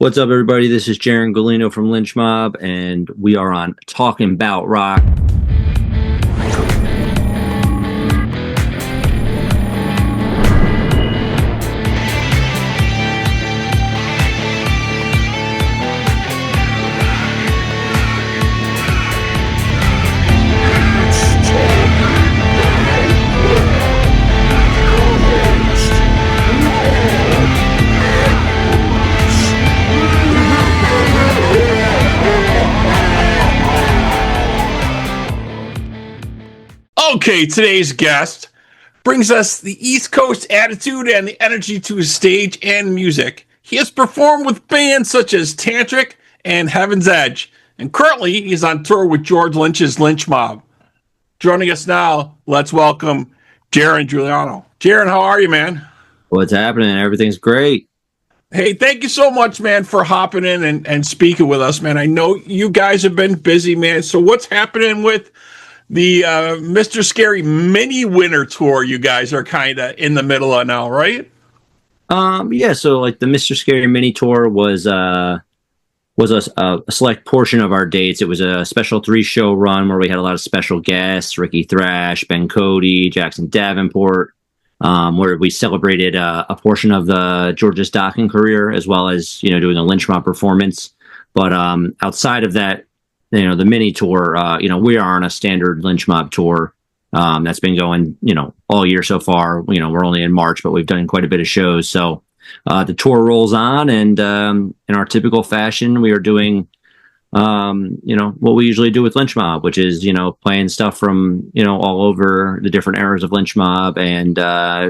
What's up, everybody? This is Jaron Gulino from Lynch Mob, and we are on Talking About Rock. Okay, today's guest brings us the East Coast attitude and the energy to his stage and music. He has performed with bands such as Tantric and Heaven's Edge, and currently he's on tour with George Lynch's Lynch Mob. Joining us now, let's welcome Jaron Gulino. Jaron, how are you, man? What's happening? Everything's great. Hey, thank you so much, man, for hopping in and speaking with us, man. I know you guys have been busy, man. So what's happening with the Mr. Scary mini winter tour? You guys are kind of in the middle of now, right? Yeah. So like the Mr. Scary mini tour was a select portion of our dates. It was a special 3-show run where we had a lot of special guests: Ricky Thrash, Ben Cody, Jackson Davenport, where we celebrated a portion of the George's docking career, as well as doing a Lynch Mob performance. But outside of that, the mini tour, we are on a standard Lynch Mob tour that's been going, all year so far. We're only in March, but we've done quite a bit of shows. So the tour rolls on, and in our typical fashion, we are doing, what we usually do with Lynch Mob, which is, playing stuff from, all over the different eras of Lynch Mob, and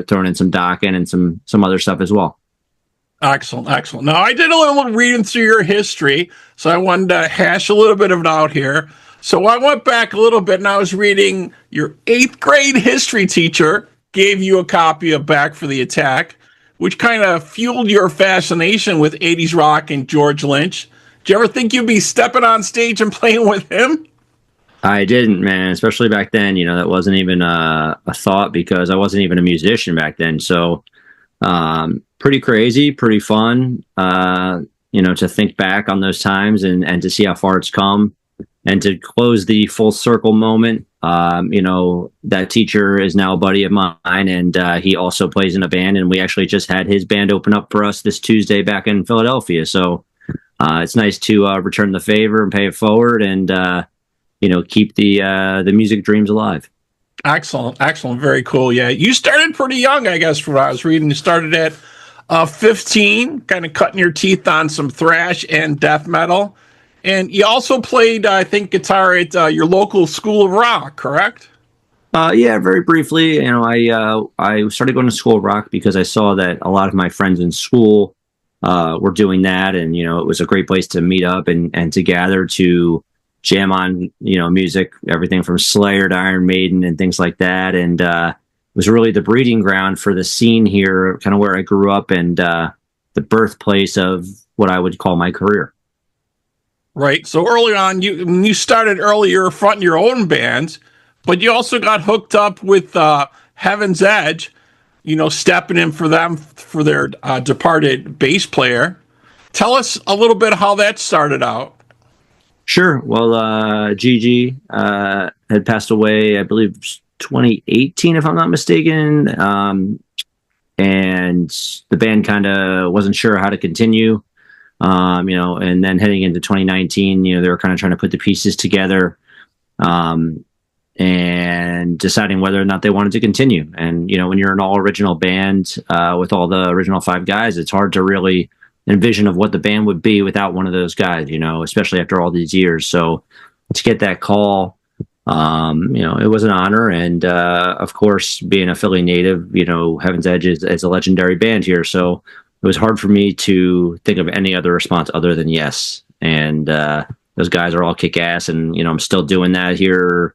throwing in some docking and some other stuff as well. Excellent, excellent. Now, I did a little reading through your history, so I wanted to hash a little bit of it out here. So I went back a little bit, and I was reading your 8th grade history teacher gave you a copy of Back for the Attack, which kind of fueled your fascination with 80s rock and George Lynch. Did you ever think you'd be stepping on stage and playing with him? I didn't, man, especially back then. That wasn't even a thought, because I wasn't even a musician back then. So pretty crazy, pretty fun, to think back on those times and to see how far it's come, and to close the full circle moment. That teacher is now a buddy of mine, and he also plays in a band, and we actually just had his band open up for us this Tuesday back in Philadelphia. So it's nice to return the favor and pay it forward, and keep the music dreams alive. Excellent, excellent, very cool. Yeah, you started pretty young, I guess, from what I was reading. You started at 15, kind of cutting your teeth on some thrash and death metal. And you also played, I think, guitar at your local School of Rock, correct? Yeah, very briefly. I started going to School of Rock because I saw that a lot of my friends in school were doing that, and it was a great place to meet up and to gather to jam on music, everything from Slayer to Iron Maiden and things like that. And it was really the breeding ground for the scene here, kind of where I grew up, and the birthplace of what I would call my career. Right. So early on, when you started early, you were fronting your own bands, but you also got hooked up with Heaven's Edge, stepping in for them for their departed bass player. Tell us a little bit how that started out. Sure. Well, Gigi had passed away, I believe, 2018, if I'm not mistaken. And the band kind of wasn't sure how to continue. And then heading into 2019, they were kind of trying to put the pieces together, and deciding whether or not they wanted to continue. And, when you're an all original band, with all the original 5 guys, it's hard to really envision of what the band would be without one of those guys, especially after all these years. So to get that call, it was an honor. And, of course, being a Philly native, Heaven's Edge is a legendary band here. So it was hard for me to think of any other response other than yes. And those guys are all kick ass, and I'm still doing that here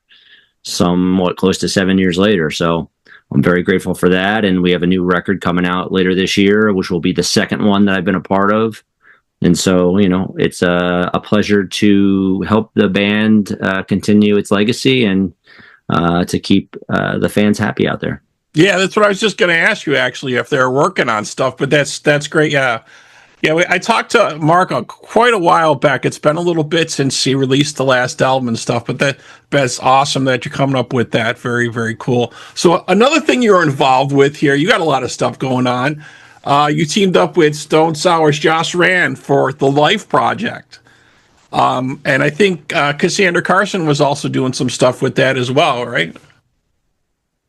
somewhat close to 7 years later. So I'm very grateful for that. And we have a new record coming out later this year, which will be the second one that I've been a part of. And so, it's a pleasure to help the band continue its legacy, and to keep the fans happy out there. Yeah, that's what I was just going to ask you, actually, if they're working on stuff. But that's great. Yeah, Yeah, I talked to Mark quite a while back. It's been a little bit since he released the last album and stuff, but that's awesome that you're coming up with that. Very, very cool. So another thing you're involved with here, you got a lot of stuff going on. You teamed up with Stone Sour's Josh Rand for the L.I.F.E project. And I think Cassandra Carson was also doing some stuff with that as well, right?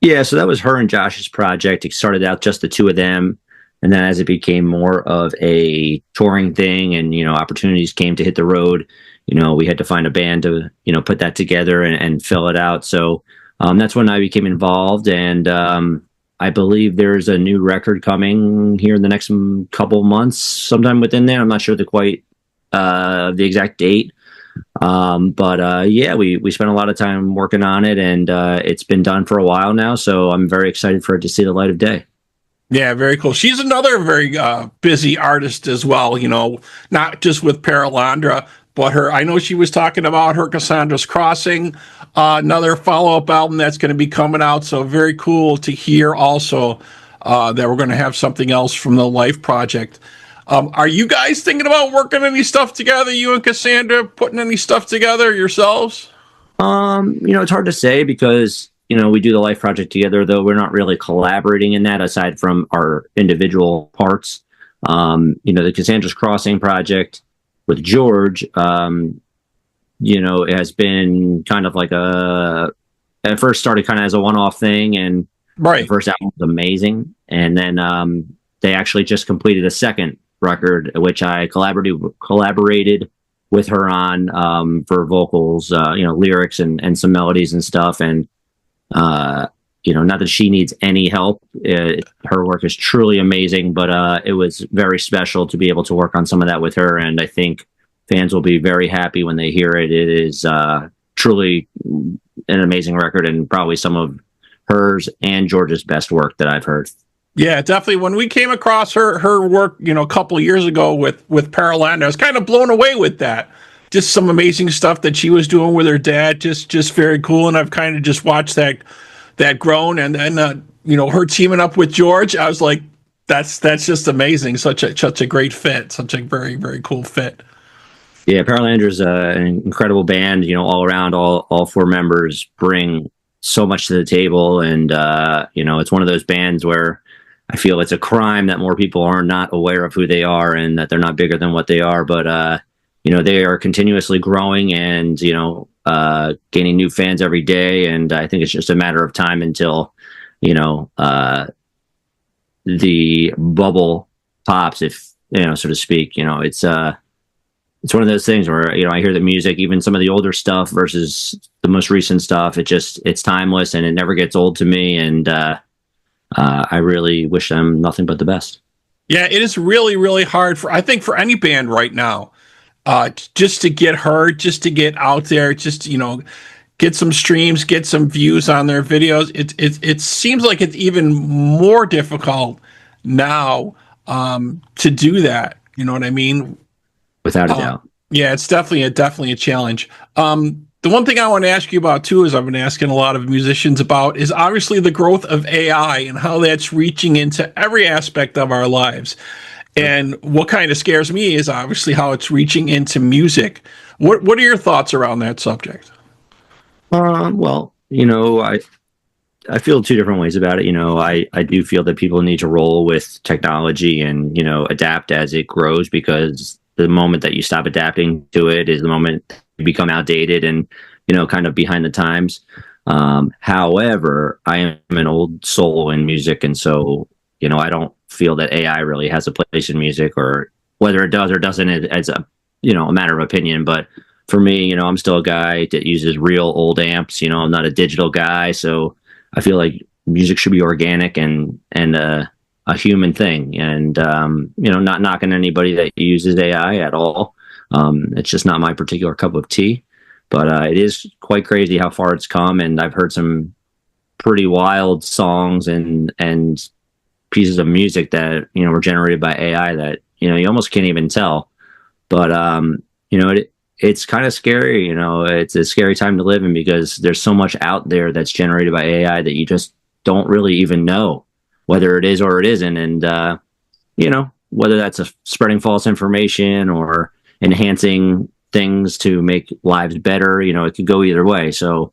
Yeah, so that was her and Josh's project. It started out just the two of them, and then as it became more of a touring thing, and opportunities came to hit the road, we had to find a band to put that together and fill it out. So that's when I became involved, and I believe there's a new record coming here in the next couple months, sometime within there. I'm not sure the exact date. But yeah, we spent a lot of time working on it, and it's been done for a while now. So I'm very excited for it to see the light of day. Yeah, very cool. She's another very busy artist as well, not just with Paralandra, but I know she was talking about her Cassandra's Crossing, another follow-up album that's going to be coming out. So very cool to hear also that we're going to have something else from the L.I.F.E project. Are you guys thinking about working any stuff together? You and Cassandra putting any stuff together yourselves? It's hard to say because we do the L.I.F.E project together, though we're not really collaborating in that aside from our individual parts. The Cassandra's Crossing project with George, it has been kind of like it first started kind of as a one-off thing, and right. The first album was amazing, and then they actually just completed a second record, which I collaborated with her on for vocals, lyrics and some melodies and stuff. And not that she needs any help. Her work is truly amazing, but it was very special to be able to work on some of that with her. And I think fans will be very happy when they hear it. It is truly an amazing record, and probably some of hers and George's best work that I've heard. Yeah, definitely. When we came across her work, a couple of years ago with Paralandra, I was kind of blown away with that. Just some amazing stuff that she was doing with her dad. Just very cool. And I've kind of just watched that grown, and then her teaming up with George. I was like, that's just amazing. Such a great fit. Such a very, very cool fit. Yeah, Paralandra's an incredible band. All around, all four members bring so much to the table, and it's one of those bands where I feel it's a crime that more people are not aware of who they are and that they're not bigger than what they are. But, they are continuously growing and, gaining new fans every day. And I think it's just a matter of time until, the bubble pops, if, so to speak. It's one of those things where, I hear the music, even some of the older stuff versus the most recent stuff. It's timeless and it never gets old to me. And, I really wish them nothing but the best. Yeah, it is really, really hard I think for any band right now, just to get heard, just to get out there, just, get some streams, get some views on their videos. It seems like it's even more difficult now, to do that. You know what I mean? Without a doubt. Yeah, it's definitely a challenge. The one thing I want to ask you about too, is I've been asking a lot of musicians about, is obviously the growth of AI and how that's reaching into every aspect of our lives. And what kind of scares me is obviously how it's reaching into music. What are your thoughts around that subject? Well, I feel two different ways about it. I do feel that people need to roll with technology and, adapt as it grows, because the moment that you stop adapting to it is the moment you become outdated and, kind of behind the times. However, I am an old soul in music. And so, I don't feel that AI really has a place in music, or whether it does or doesn't, it's a matter of opinion. But for me, I'm still a guy that uses real old amps. I'm not a digital guy. So I feel like music should be organic and a human thing, and not knocking anybody that uses AI at all. It's just not my particular cup of tea, but it is quite crazy how far it's come, and I've heard some pretty wild songs and pieces of music that were generated by AI that you almost can't even tell. But it's kind of scary. It's a scary time to live in, because there's so much out there that's generated by AI that you just don't really even know whether it is or it isn't. And whether that's spreading false information or enhancing things to make lives better, it could go either way. So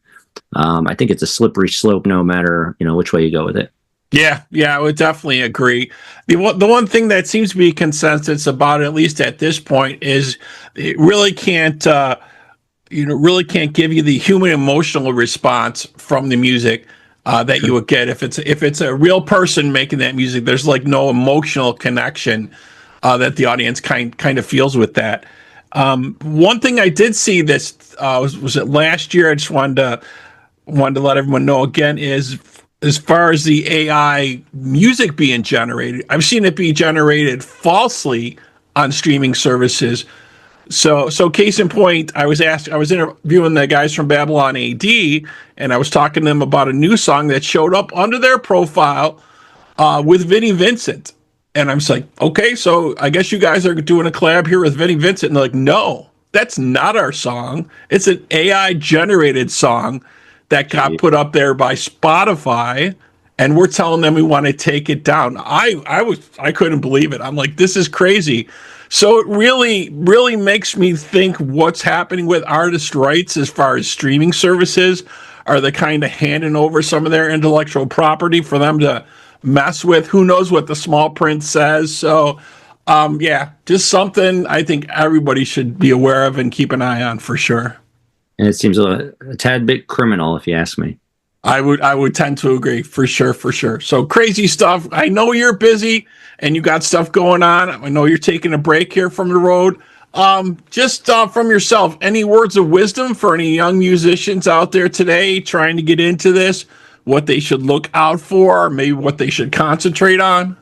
I think it's a slippery slope no matter, which way you go with it. Yeah, I would definitely agree. The one thing that seems to be consensus about, at least at this point, is it really can't really can't give you the human emotional response from the music that you would get if it's a real person making that music. There's like no emotional connection that the audience kind of feels with that. One thing I did see this was it last year. I just wanted to let everyone know again is, as far as the AI music being generated, I've seen it be generated falsely on streaming services. So case in point, I was interviewing the guys from Babylon AD, and I was talking to them about a new song that showed up under their profile with Vinnie Vincent. And I'm just like, okay, so I guess you guys are doing a collab here with Vinnie Vincent. And they're like, no, that's not our song. It's an AI generated song that got put up there by Spotify, and we're telling them we want to take it down. I couldn't believe it. I'm like, this is crazy. So it really makes me think what's happening with artist rights as far as streaming services. Are they kind of handing over some of their intellectual property for them to mess with? Who knows what the small print says? So just something I think everybody should be aware of and keep an eye on for sure. And it seems a tad bit criminal, if you ask me. I would tend to agree for sure. So crazy stuff. I know you're busy and you got stuff going on. I know you're taking a break here from the road. Just from yourself, any words of wisdom for any young musicians out there today trying to get into this? What they should look out for, or maybe what they should concentrate on?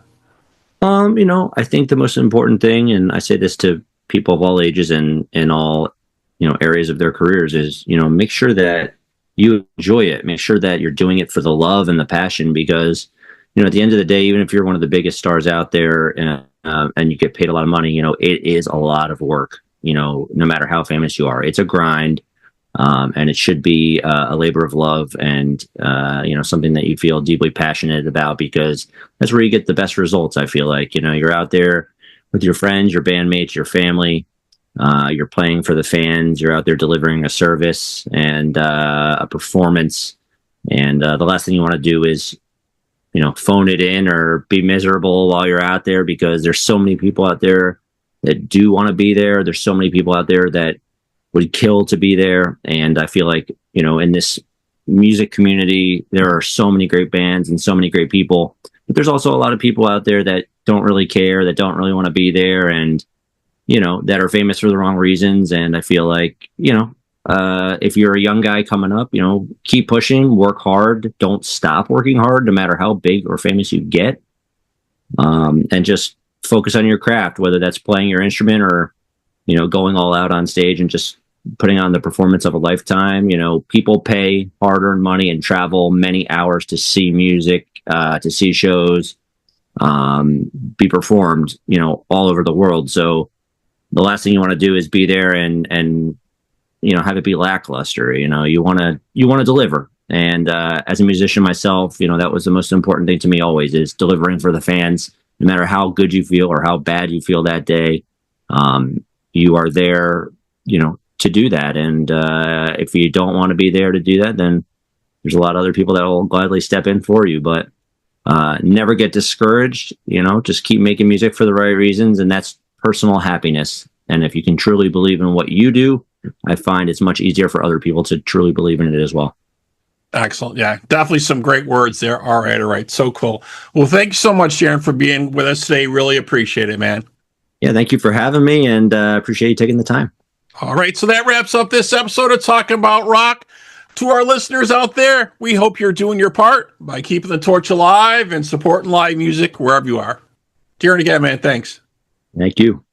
I think the most important thing, and I say this to people of all ages and in all, areas of their careers, is, make sure that you enjoy it. Make sure that you're doing it for the love and the passion, because, at the end of the day, even if you're one of the biggest stars out there and you get paid a lot of money, it is a lot of work, no matter how famous you are. It's a grind. And it should be a labor of love and, something that you feel deeply passionate about, because that's where you get the best results. I feel like, you're out there with your friends, your bandmates, your family, you're playing for the fans, you're out there delivering a service and a performance. And the last thing you want to do is, phone it in or be miserable while you're out there, because there's so many people out there that do want to be there. There's so many people out there that would kill to be there. And I feel like, in this music community, there are so many great bands and so many great people, but there's also a lot of people out there that don't really care, that don't really want to be there, and, that are famous for the wrong reasons. And I feel like, if you're a young guy coming up, keep pushing, work hard, don't stop working hard, no matter how big or famous you get. And just focus on your craft, whether that's playing your instrument or, going all out on stage and just putting on the performance of a lifetime. People pay hard-earned money and travel many hours to see music, to see shows, be performed, all over the world. So the last thing you want to do is be there and have it be lackluster. You want to deliver. And as a musician myself, that was the most important thing to me always, is delivering for the fans, no matter how good you feel or how bad you feel that day. You are there, to do that. And if you don't want to be there to do that, then there's a lot of other people that will gladly step in for you. But never get discouraged, just keep making music for the right reasons. And that's personal happiness. And if you can truly believe in what you do, I find it's much easier for other people to truly believe in it as well. Excellent. Yeah, definitely some great words there. All right. So cool. Well, thank you so much, Jaron, for being with us today. Really appreciate it, man. Yeah, thank you for having me, and appreciate you taking the time. All right, so that wraps up this episode of Talking About Rock. To our listeners out there, we hope you're doing your part by keeping the torch alive and supporting live music wherever you are. Jaron, again, man, thanks. Thank you.